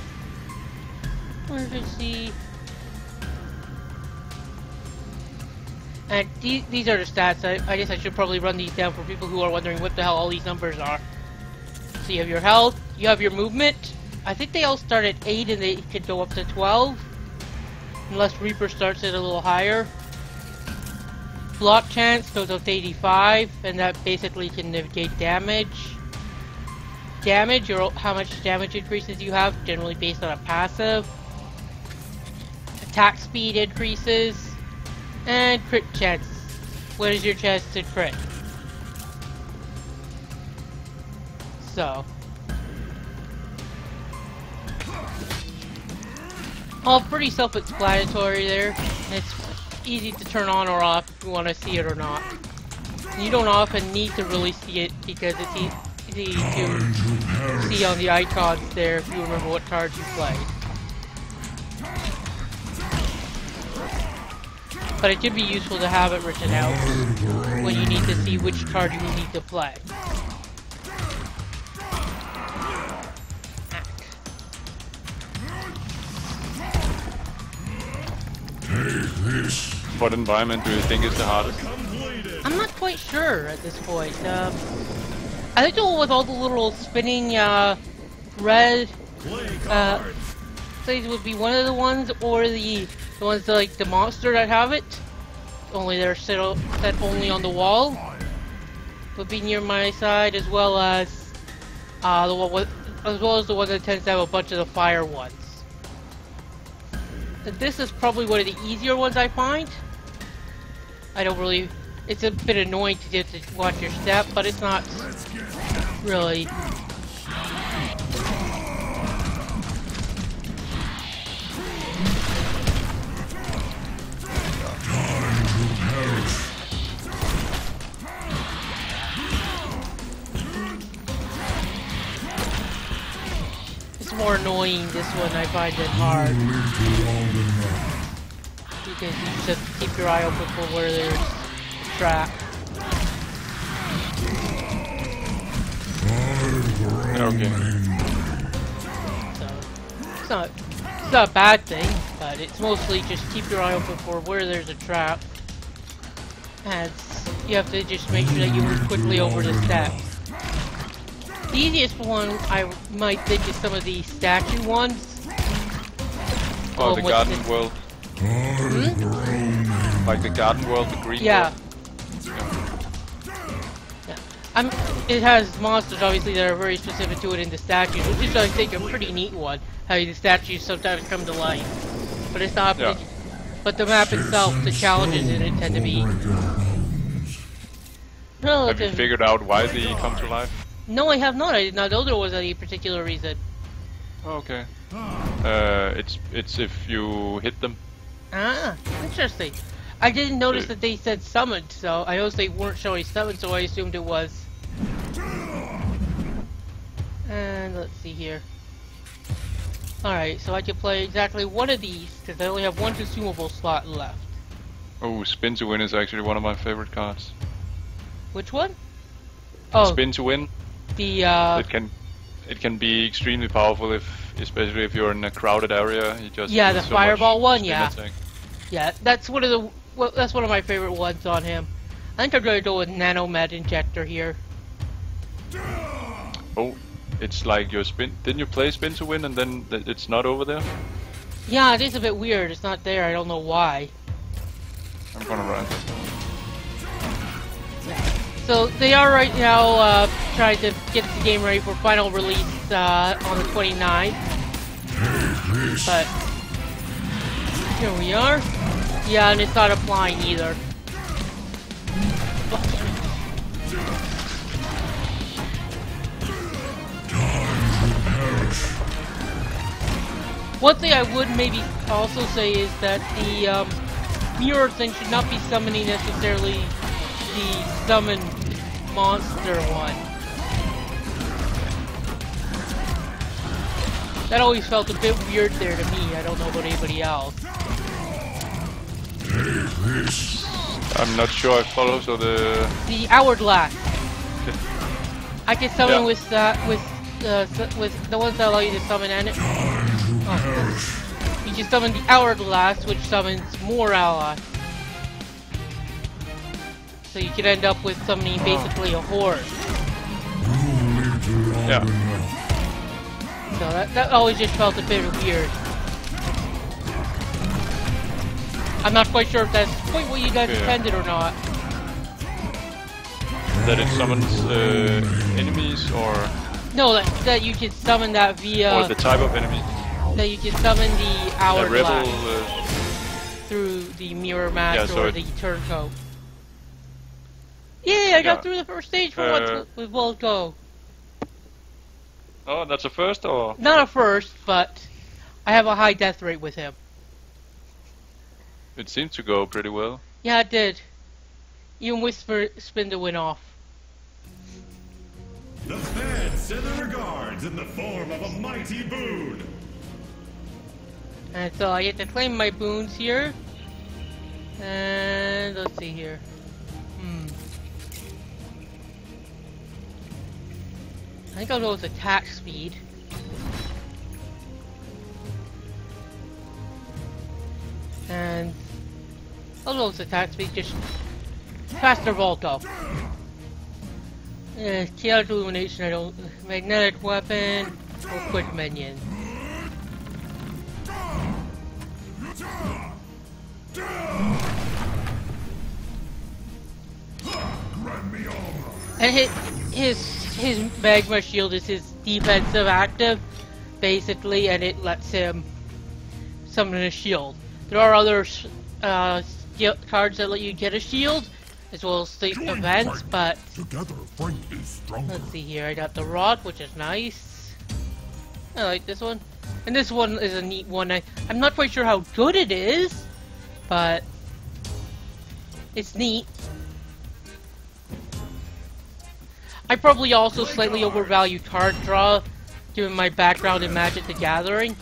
Emergency, and these are the stats. I guess I should probably run these down for people who are wondering what the hell all these numbers are. So you have your health, you have your movement. I think they all start at 8 and they could go up to 12, unless Reaper starts at a little higher. Block chance goes up to 85, and that basically can negate damage. Damage, or how much damage increases you have, generally based on a passive. Attack speed increases. And crit chance. What is your chance to crit? So. All pretty self-explanatory there. It's easy to turn on or off if you want to see it or not. You don't often need to really see it because it's easy to see on the icons there if you remember what cards you played. But it could be useful to have it written out when you need to see which card you need to play. What environment do you think is the hardest? I'm not quite sure at this point. I think the one with all the little spinning red things would be one of the ones, or the ones that, like the monster that have it. Only they're set only on the wall. Would be near my side, as well as the one with, as well as the one that tends to have a bunch of the fire ones. This is probably one of the easier ones I find. I don't really. It's a bit annoying to get to watch your step, but it's not really. It's more annoying, this one, I find it hard. Because you just have to keep your eye open for where there's a trap. Okay. So, it's not a bad thing, but it's mostly just keep your eye open for where there's a trap. And you have to just make sure that you move quickly over the steps. The easiest one I might think is some of the statue ones. Oh, the garden world. Hmm? Like the garden world, the green yeah. world? Yeah. It has monsters, obviously, that are very specific to it in the statues, which is, I think, a pretty neat one. How the statues sometimes come to life. But it's not... Yeah. But the map itself, the challenges in it tend to be... Have you figured out why they come to life? No, I have not. I did not know there was any particular reason. Oh, okay. It's if you hit them. Ah, interesting. I didn't notice that they said summoned, so I noticed they weren't showing summoned, so I assumed it was. And let's see here. Alright, so I can play exactly one of these, because I only have one consumable slot left. Oh, Spin to Win is actually one of my favorite cards. Which one? Oh, Spin to Win. the It can be extremely powerful especially if you're in a crowded area. You just yeah, the so fireball much one, spin yeah. attack. Yeah, that's one of the that's one of my favorite ones on him. I think I'm gonna go with Nanomed Injector here. Oh, it's like your spin. Didn't you play Spin to Win and then it's not over there? Yeah, it is a bit weird. It's not there. I don't know why. I'm gonna run. So they are right now trying to get the game ready for final release on the 29th. But here we are. Yeah, and it's not applying either. One thing I would maybe also say is that the mirror thing should not be summoning necessarily the summon monster one. That always felt a bit weird there to me. I don't know about anybody else. I'm not sure I follow, so the Hourglass. I can summon Yeah. with the ones that allow you to summon you can summon the Hourglass, which summons more allies. So you could end up with summoning basically a horde. yeah. So that always just felt a bit weird. I'm not quite sure if that's quite what you guys Yeah. intended or not. That it summons enemies or No, that you can summon that via the type of enemy. that you can summon the A rebel. Hourglass through the Mirror Match Yeah, so or it- the Turncoat. Yay! I got Yeah. through the first stage for once with World Go. Oh, that's a first or? Not a first, but I have a high death rate with him. It seemed to go pretty well. Yeah, it did. Even with Spin to Win off. The feds send their regards in the form of a mighty boon. And so I get to claim my boons here. And let's see here. I think I'll go with attack speed. And all those attack speed, just faster Volto. Chaos Illumination, I don't. Magnetic weapon or quick minion. And his magma shield is his defensive active, basically, and it lets him summon a shield. There are other cards that let you get a shield, as well as the events, but let's see here. I got the rod, which is nice. I like this one, and this one is a neat one. I'm not quite sure how good it is, but it's neat. I probably also slightly overvalue card draw, given my background in Magic the Gathering.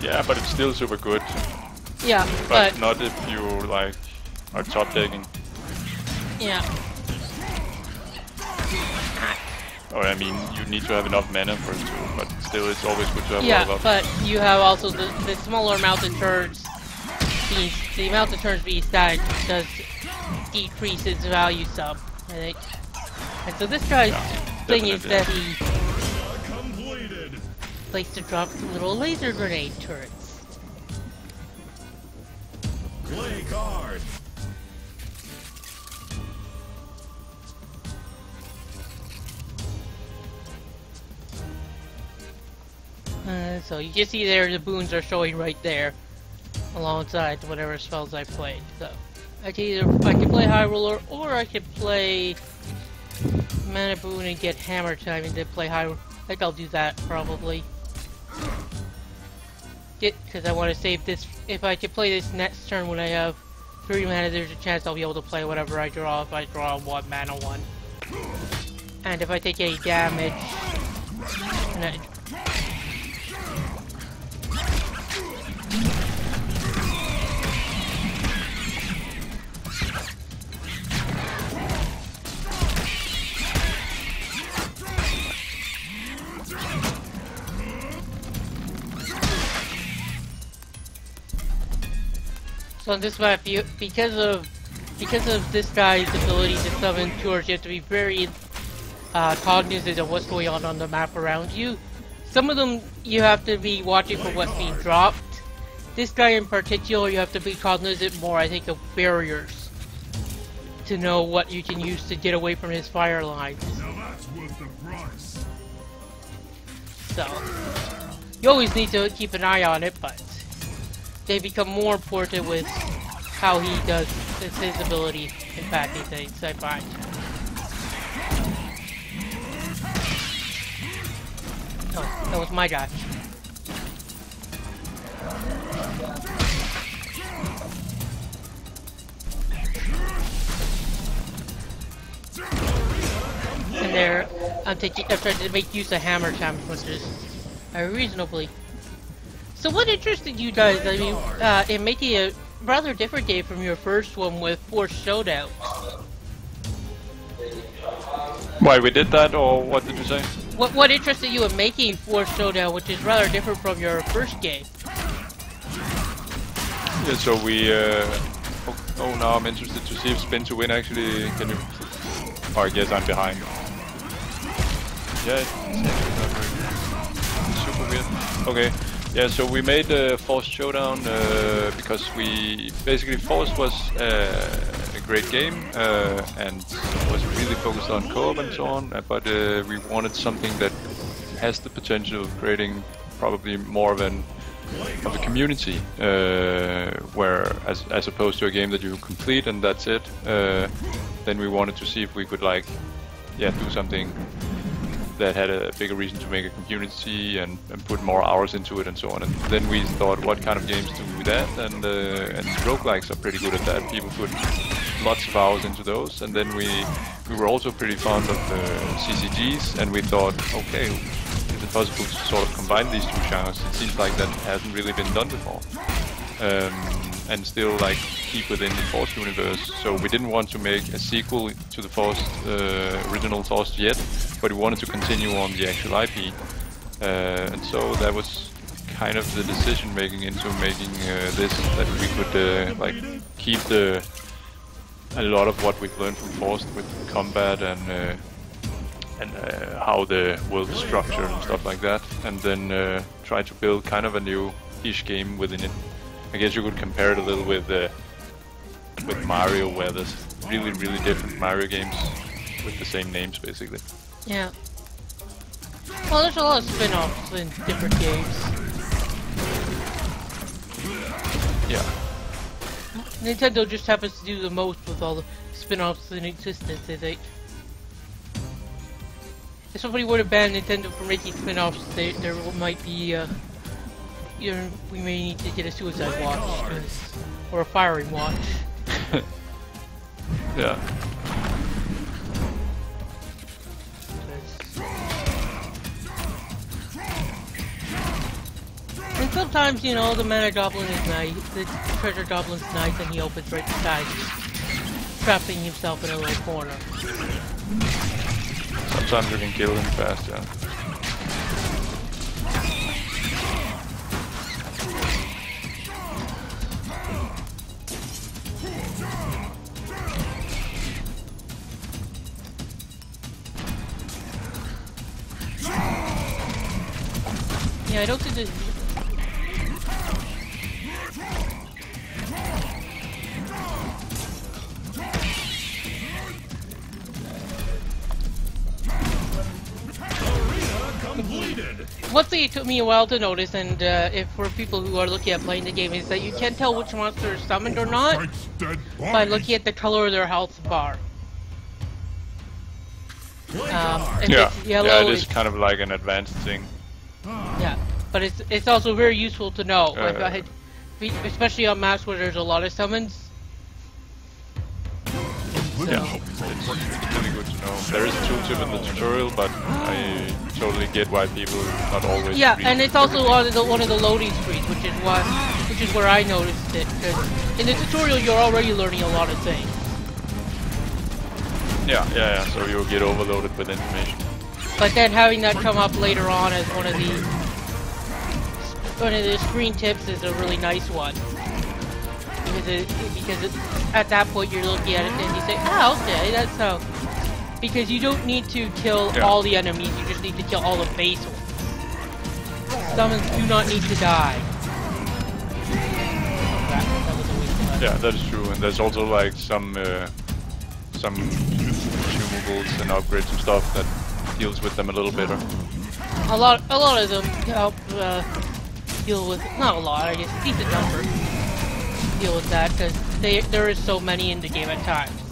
Yeah, but it's still super good. Yeah, but not if you like are top decking. Yeah. Or I mean, you need to have enough mana for it too, but still it's always good to have a lot of but you have also the smaller amount of turns. The amount of turns being static does decrease its value some, I think. And so this guy's thing is that he likes to drop little laser grenade turrets. Play card. So you can see there the boons are showing right there, alongside whatever spells I played. So I can play High Roller, or I can play Mana Boon and get Hammer Time and then play High. I think I'll do that probably. Because I want to save this. If I can play this next turn when I have 3 mana, there's a chance I'll be able to play whatever I draw if I draw 1 mana 1. And if I take any damage, so on this map, because of this guy's ability to summon tours, you have to be very cognizant of what's going on the map around you. Some of them you have to be watching for what's being dropped. This guy in particular, you have to be cognizant more, I think, of barriers to know what you can use to get away from his fire lines. Now that's worth the price. So you always need to keep an eye on it, but they become more important with how he does his ability impacting things, I find. Oh, that was my guy. And there, I'm trying to make use of hammer time, which is reasonably. So what interested you guys, I mean, in making a rather different game from your first one with Forced Showdown? Why we did that, or what did you say? What interested you in making Forced Showdown, which is rather different from your first game? Yeah, so we, oh, now I'm interested to see if Spin to Win actually, can you, oh, I guess I'm behind. Yeah, it's super weird. Okay, yeah, so we made Forced Showdown because we, basically Forced was a great game and was really focused on co-op and so on, but we wanted something that has the potential of creating probably more of a community, where as opposed to a game that you complete and that's it, then we wanted to see if we could do something that had a bigger reason to make a community and put more hours into it and so on. And then we thought, what kind of games do that? And roguelikes are pretty good at that. People put lots of hours into those. And then we were also pretty fond of CCGs, and we thought, okay, is it possible to sort of combine these two genres? It seems like that hasn't really been done before. And still keep within the Forced universe. So we didn't want to make a sequel to the Forced, original Forced yet, but we wanted to continue on the actual IP. And so that was kind of the decision making into making this, that we could like keep a lot of what we've learned from Forced with combat and how the world is structured and stuff like that, and then try to build kind of a new-ish game within it. I guess you could compare it a little with Mario, where there's really different Mario games with the same names, basically. Yeah. Well, there's a lot of spin-offs in different games. Yeah. Nintendo just happens to do the most with all the spin-offs in existence, I think. If somebody were to ban Nintendo from making spin-offs, there might be, we may need to get a suicide watch, or a firing watch. Yeah. And sometimes, you know, the Mana Goblin is nice, the Treasure Goblin's nice, and he opens right beside you, trapping himself in a little corner. Sometimes you can kill him fast, yeah. Yeah, I don't think this. One thing it took me a while to notice, and if for people who are looking at playing the game, is that you can't tell which monster is summoned or not by looking at the color of their health bar. If it's yellow, yeah, it is kind of like an advanced thing. Yeah, but it's also very useful to know, especially on maps where there's a lot of summons. So. Yeah, it's really good to know. There is a tooltip in the tutorial, but I totally get why people not always. Yeah, and it's also one of the loading screens, which is where I noticed it. Because in the tutorial, you're already learning a lot of things. Yeah. So you'll get overloaded with information. But then having that come up later on as one of the screen tips is a really nice one. Because at that point you're looking at it and you say, oh, okay, that's how. Because you don't need to kill all the enemies, you just need to kill all the base ones. Summons do not need to die. That was a waste of time. Yeah, that is true, and there's also like some consumables and upgrades and stuff that deals with them a little better. A lot of them help deal with, not a lot, I guess, a decent number. Deal with that, because there is so many in the game at times.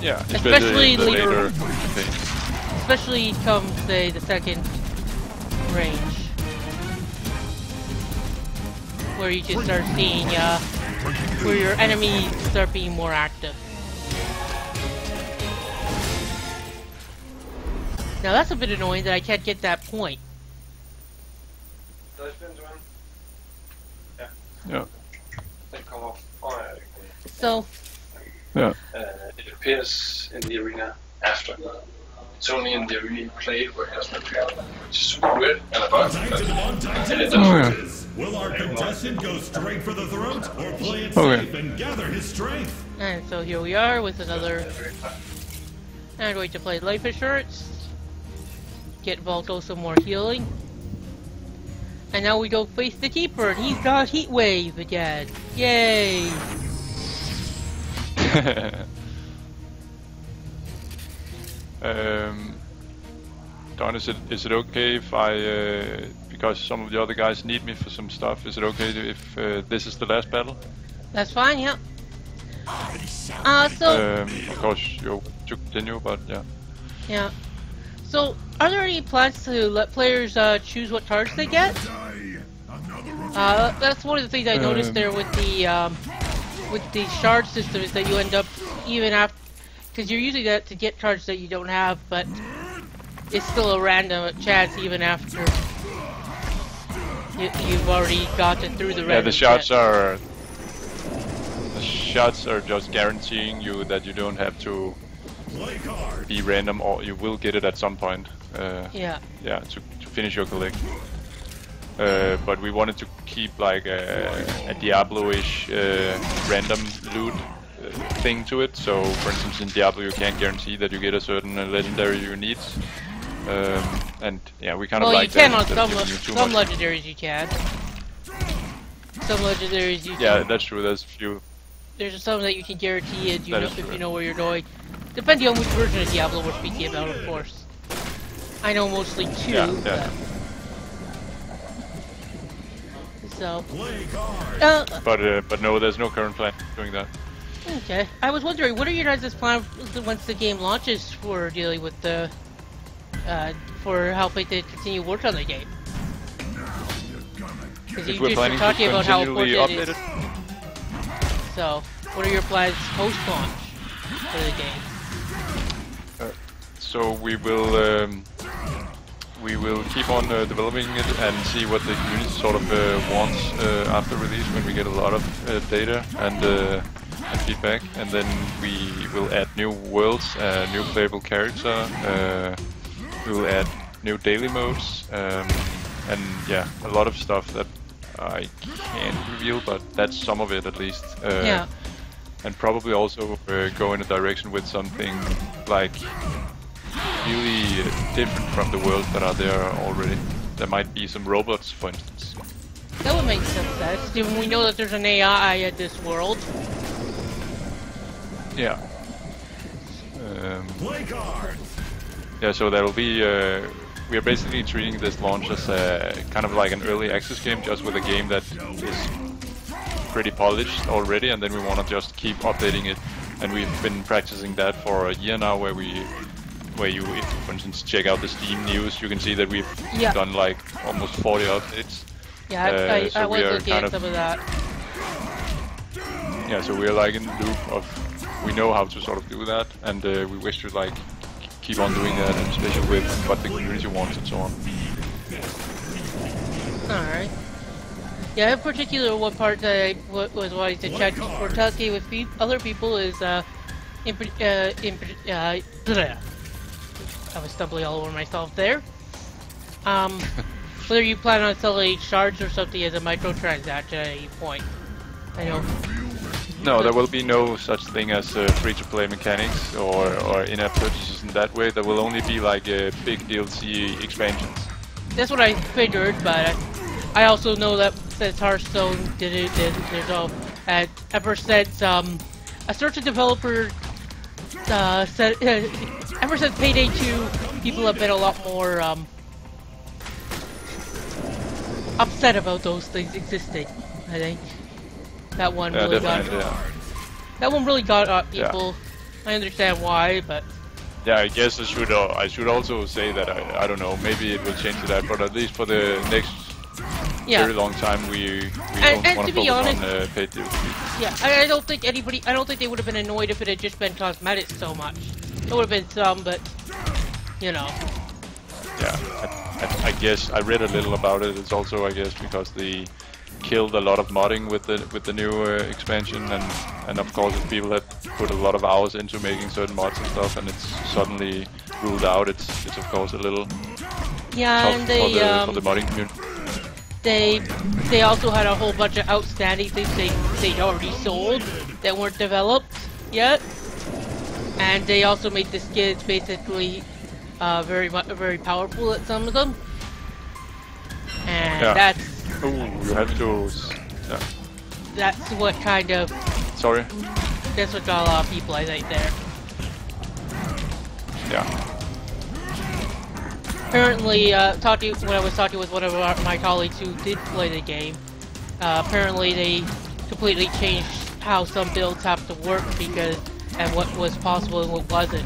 Yeah, especially in the later campaigns. Especially come, say, the second range. Where you just start seeing, where your enemies start being more active. Now that's a bit annoying that I can't get that point. Yeah. So. Yeah. It appears in the arena after. It's only in the arena played where it doesn't appear, which is super weird and a bug. Will our contestant go straight for the throat or play it safe and gather his strength? And so here we are with another. And I'm going to play Life Assurance. Get Volko some more healing. And now we go face the Keeper, and he's got Heat Wave again. Yay! Don, is it okay if I, because some of the other guys need me for some stuff, is it okay if this is the last battle? That's fine, yeah. So... of course, you to continue, but yeah. Yeah. So, are there any plans to let players choose what cards they get? That's one of the things I noticed there with the shard system, is that you end up, even after, because you're using that to get cards that you don't have, but it's still a random chance even after you've already gotten through the random. Yeah, the shots are just guaranteeing you that you don't have to be random, or you will get it at some point. Yeah. Yeah, to finish your collection. but we wanted to keep like a Diablo-ish random loot thing to it. So, for instance, in Diablo, you can't guarantee that you get a certain legendary you need. And yeah, we kind of like that. Well, you can on some legendaries. You can. Some legendaries you can. Yeah, that's true. There's a few. There's some that you can guarantee it. If you know where you're going. Depending on which version of Diablo we're speaking about, of course. I know mostly 2. Yeah. So. But no, there's no current plan doing that. Okay. I was wondering, what are your guys' plans once the game launches for dealing with the for helping to continue work on the game? Because you just were talking about how important it is. So, what are your plans post-launch for the game? So we will keep on developing it and see what the community sort of wants after release when we get a lot of data and feedback, and then we will add new worlds, new playable character. We will add new daily modes, and yeah, a lot of stuff that I can't reveal, but that's some of it at least. Yeah. And probably also go in a direction with something like really different from the worlds that are there already. There might be some robots, for instance. That would make some sense. We know that there's an AI at this world. Yeah. Yeah, so there will be. We are basically treating this launch as kind of like an early access game, just with a game that is pretty polished already, and then we want to just keep updating it. And we've been practicing that for a year now, where you, if, for instance, check out the Steam news, you can see that we've done like almost 40 updates. Yeah, I was looking at some of that. Yeah, so we're like in the loop of, we know how to sort of do that, and we wish to like keep on doing that, and especially with what the community wants and so on. Alright. Yeah, in particular, one part that I was wanting to check for talking with other people is, I was stumbling all over myself there. Whether you plan on selling shards or something as a microtransaction at any point. I know. No, there will be no such thing as free-to-play mechanics or in-app purchases in that way. There will only be like big DLC expansions. That's what I figured, but I also know that since Hearthstone did it, there's all ever since a certain developer said ever since Payday 2, people have been a lot more upset about those things existing. I think that one really that one really got people. Yeah. I understand why, but yeah, I guess I should also say that I don't know, maybe it will change to that, but at least for the next very long time we don't want to focus on paid DLC. Yeah, I don't think they would have been annoyed if it had just been cosmetics so much. There would have been some, but you know. Yeah, I guess I read a little about it. It's also, I guess, because they killed a lot of modding with the new expansion, and of course, if people had put a lot of hours into making certain mods and stuff, and it's suddenly ruled out, it's of course a little tough and for the modding community. They also had a whole bunch of outstanding things they'd already sold that weren't developed yet, and they also made the skins basically very powerful at some of them, and that's. Oh, you have to. Yeah. That's what kind of. Sorry. That's what got a lot of people, I think, there. Yeah. Apparently, when I was talking with one of my colleagues who did play the game, apparently they completely changed how some builds have to work and what was possible and what wasn't,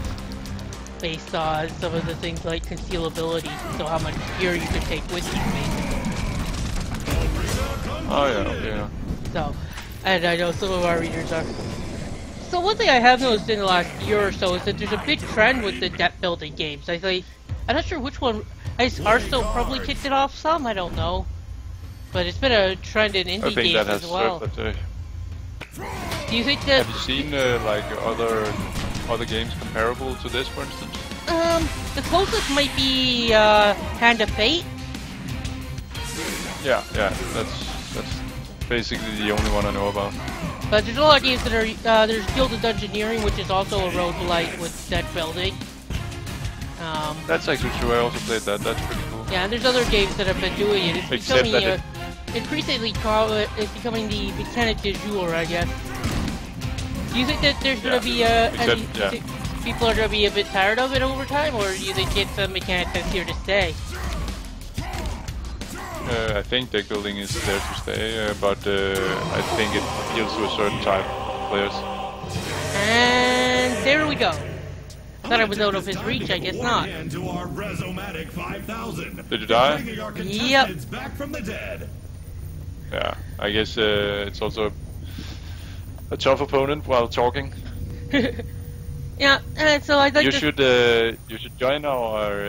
based on some of the things like concealability, so how much gear you could take with you, basically. Oh yeah. So, and I know some of our readers are. So one thing I have noticed in the last year or so is that there's a big trend with the deck building games. I'm not sure which one. Hearthstone probably kicked it off some. I don't know, but it's been a trend in indie games as well. Do you think that? Have you seen like other games comparable to this, for instance? The closest might be Hand of Fate. Yeah, that's basically the only one I know about. But there's a lot of games that are, there's Guild of Dungeoneering, which is also a roguelite with deck building. That's actually true, I also played that, that's pretty cool. Yeah, and there's other games that have been doing it. It's Except becoming, that increasingly, it's becoming the mechanic du jour, I guess. Do you think that there's going to be, people are going to be a bit tired of it over time, or do you think it's a mechanic that's here to stay? I think deck building is there to stay, but I think it appeals to a certain type of players. And there we go. Thought I was out of his reach, I guess not. Did you die? Yep. Back from the dead. Yeah, I guess it's also a tough opponent while talking. Yeah, so I'd like you should join our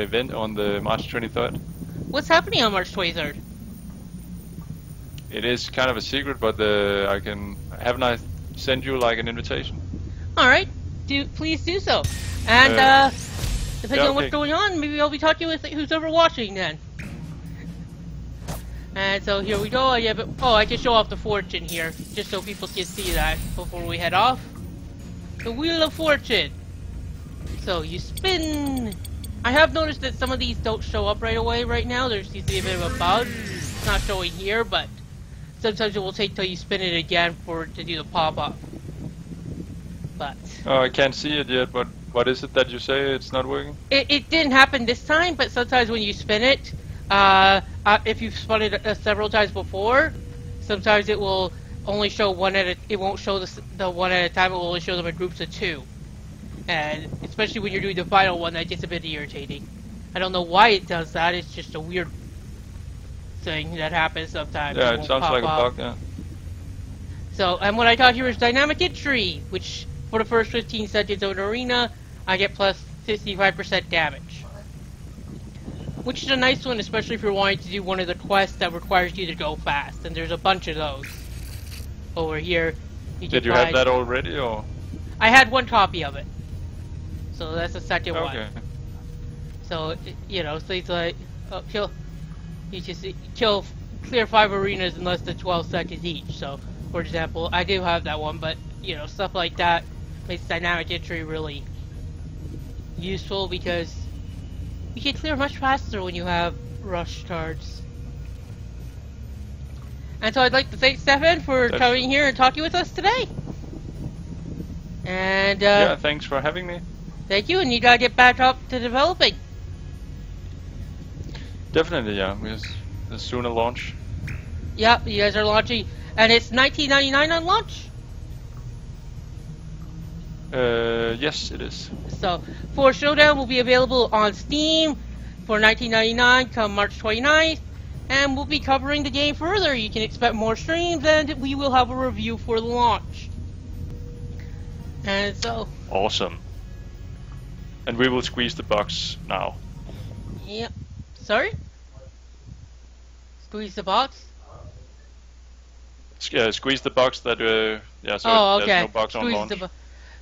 event on the March 23rd. What's happening on March 23rd? It is kind of a secret, but haven't I sent you like an invitation? All right, please do so. And depending on what's going on, maybe I'll be talking with who's ever watching then. And so here we go. I can show off the fortune here, just so people can see that before we head off. The Wheel of Fortune. So you spin. I have noticed that some of these don't show up right away right now. There seems to be a bit of a bug. It's not showing here, but sometimes it will take till you spin it again for it to do the pop-up. But oh, I can't see it yet, but what is it that you say it's not working? it didn't happen this time, but sometimes when you spin it, if you've spun it several times before, sometimes it will only show one it won't show the one at a time, it will only show them in groups of two. And especially when you're doing the final one, that gets a bit irritating. I don't know why it does that, it's just a weird thing that happens sometimes. Yeah, it sounds like a bug, yeah. So, and what I got here is Dynamic Entry, which for the first 15 seconds of an arena, I get plus 55% damage. Which is a nice one, especially if you're wanting to do one of the quests that requires you to go fast, and there's a bunch of those. Over here, Did you have that already, or? I had one copy of it. So that's the second one. Okay. So, you know, things like, clear 5 arenas in less than 12 seconds each. So, for example, I do have that one, but, you know, stuff like that makes Dynamic Entry really useful because you can clear much faster when you have rush cards. And so I'd like to thank Stefan for coming here and talking with us today. And yeah, thanks for having me. Thank you, and you gotta get back up to developing. Definitely, yeah. We'll sooner launch. Yep, you guys are launching, and it's $19.99 on launch. Yes, it is. So, for Showdown will be available on Steam for $19.99 come March 29th, and we'll be covering the game further. You can expect more streams, and we will have a review for the launch. And so... Awesome. And we will squeeze the box now. Yep. Sorry? Squeeze the box? Squeeze the box that, yeah, so oh, okay. There's no box on launch.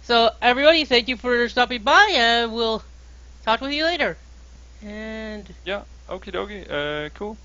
So, everybody, thank you for stopping by, and we'll talk with you later. And... Yeah, okie dokie, cool.